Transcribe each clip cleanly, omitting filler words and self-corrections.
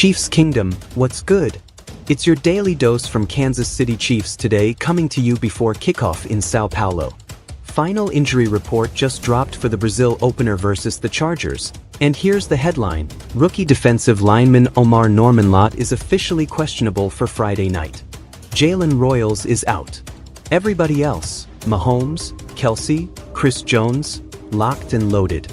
Chiefs Kingdom, what's good? It's your daily dose from Kansas City Chiefs today, coming to you before kickoff in São Paulo. Final injury report just dropped for the Brazil opener versus the Chargers. And here's the headline: rookie defensive lineman Omarr Norman-Lott is officially questionable for Friday night. Jalen Royals is out. Everybody else, Mahomes, Kelce, Chris Jones, locked and loaded.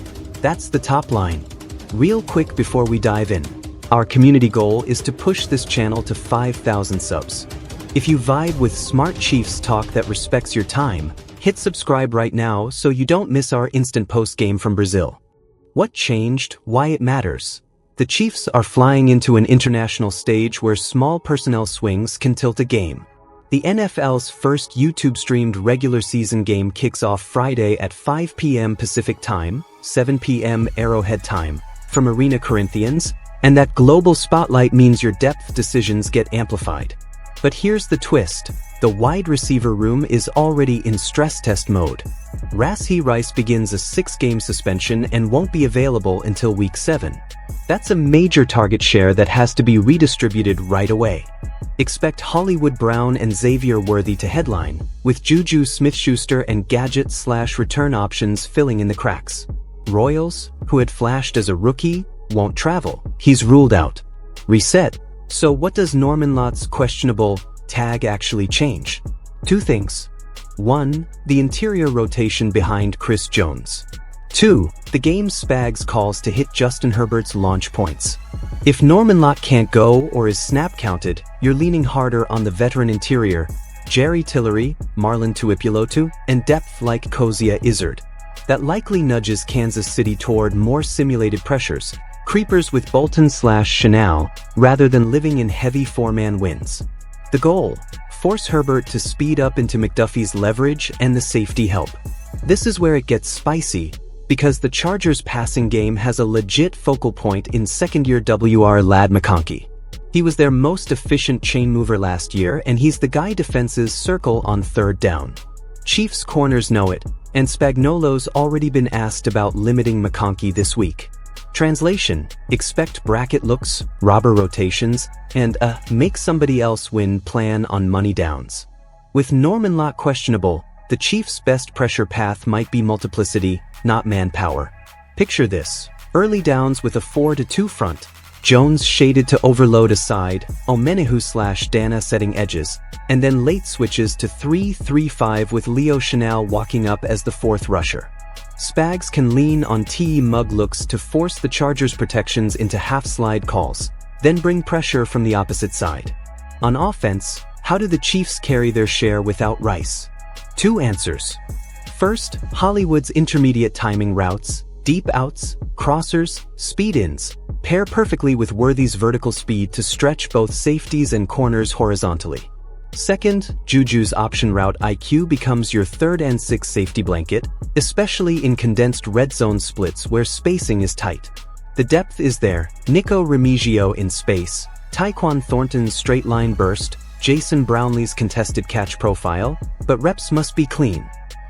That's the top line. Real quick before we dive in, our community goal is to push this channel to 5,000 subs. If you vibe with smart Chiefs talk that respects your time, hit subscribe right now so you don't miss our instant post-game from Brazil. What changed? Why it matters? The Chiefs are flying into an international stage where small personnel swings can tilt a game. The NFL's first YouTube-streamed regular season game kicks off Friday at 5 p.m. Pacific Time, 7 p.m. Arrowhead Time, from Arena Corinthians, and that global spotlight means your depth decisions get amplified. But here's the twist: the wide receiver room is already in stress test mode. Rashee Rice begins a 6-game suspension and won't be available until Week 7. That's a major target share that has to be redistributed right away. Expect Hollywood Brown and Xavier Worthy to headline, with Juju Smith-Schuster and gadget/return options filling in the cracks. Royals, who had flashed as a rookie, won't travel. He's ruled out. Reset. So what does Norman-Lott's questionable tag actually change? Two things. 1. The interior rotation behind Chris Jones. 2. The game's Spags calls to hit Justin Herbert's launch points. If Norman-Lott can't go or is snap counted, you're leaning harder on the veteran interior, Jerry Tillery, Marlon Tuipulotu, and depth like Kozia Izzard. That likely nudges Kansas City toward more simulated pressures, creepers with Bolton/Chanel, rather than living in heavy 4-man wins. The goal: force Herbert to speed up into McDuffie's leverage and the safety help. This is where it gets spicy, because the Chargers' passing game has a legit focal point in second-year WR Ladd McConkey. He was their most efficient chain mover last year, and he's the guy defenses circle on third down. Chiefs corners know it, and Spagnuolo's already been asked about limiting McConkey this week. Translation: expect bracket looks, robber rotations, and a make somebody else win plan on money downs. With Norman-Lott questionable, the Chiefs' best pressure path might be multiplicity, not manpower. Picture this: early downs with a 4-2 front, Jones shaded to overload a side, Omenihu/Dana setting edges, and then late switches to 3-3-5 with Leo Chanel walking up as the fourth rusher. Spags can lean on TE mug looks to force the Chargers' protections into half-slide calls, then bring pressure from the opposite side. On offense, how do the Chiefs carry their share without Rice? 2 answers. First, Hollywood's intermediate timing routes, deep outs, crossers, speed-ins, pair perfectly with Worthy's vertical speed to stretch both safeties and corners horizontally. Second, Juju's option route IQ becomes your 3rd and 6th safety blanket, especially in condensed red zone splits where spacing is tight. The depth is there: Nico Remigio in space, Tyquan Thornton's straight line burst, Jason Brownlee's contested catch profile, but reps must be clean.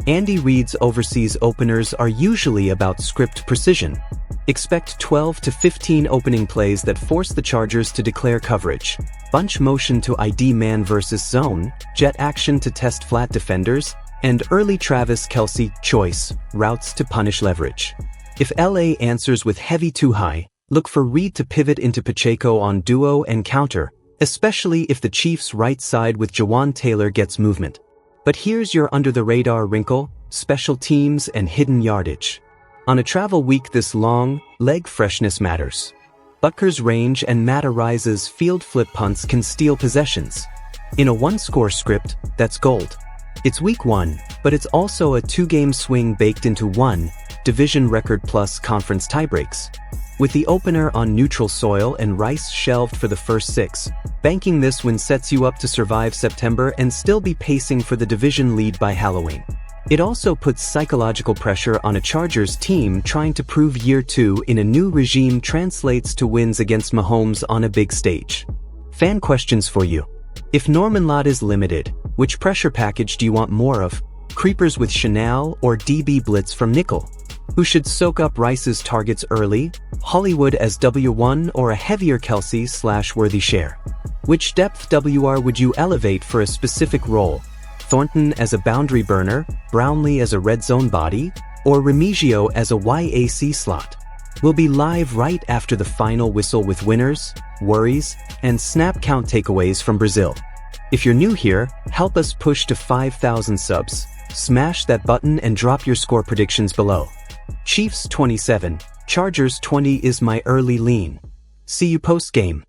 Andy Reid's overseas openers are usually about script precision. Expect 12 to 15 opening plays that force the Chargers to declare coverage, bunch motion to ID man versus zone, jet action to test flat defenders, and early Travis Kelce choice routes to punish leverage. If LA answers with heavy too high, look for Reid to pivot into Pacheco on duo and counter, especially if the Chiefs' right side with Jawan Taylor gets movement. But here's your under-the-radar wrinkle: special teams and hidden yardage. On a travel week this long, leg freshness matters. Butker's range and Matt Ariza's field flip punts can steal possessions. In a 1-score script, that's gold. It's week 1, but it's also a 2-game swing baked into one, division record plus conference tiebreaks. With the opener on neutral soil and Rice shelved for the first 6, banking this win sets you up to survive September and still be pacing for the division lead by Halloween. It also puts psychological pressure on a Chargers team trying to prove year 2 in a new regime translates to wins against Mahomes on a big stage. Fan questions for you. If Norman-Lott is limited, which pressure package do you want more of? Creepers with Chanel or DB blitz from nickel? Who should soak up Rice's targets early? Hollywood as W1 or a heavier Kelce/worthy share? Which depth WR would you elevate for a specific role? Thornton as a boundary burner, Brownlee as a red zone body, or Remigio as a YAC slot? We'll be live right after the final whistle with winners, worries, and snap count takeaways from Brazil. If you're new here, help us push to 5,000 subs. Smash that button and drop your score predictions below. Chiefs 27, Chargers 20 is my early lean. See you post-game.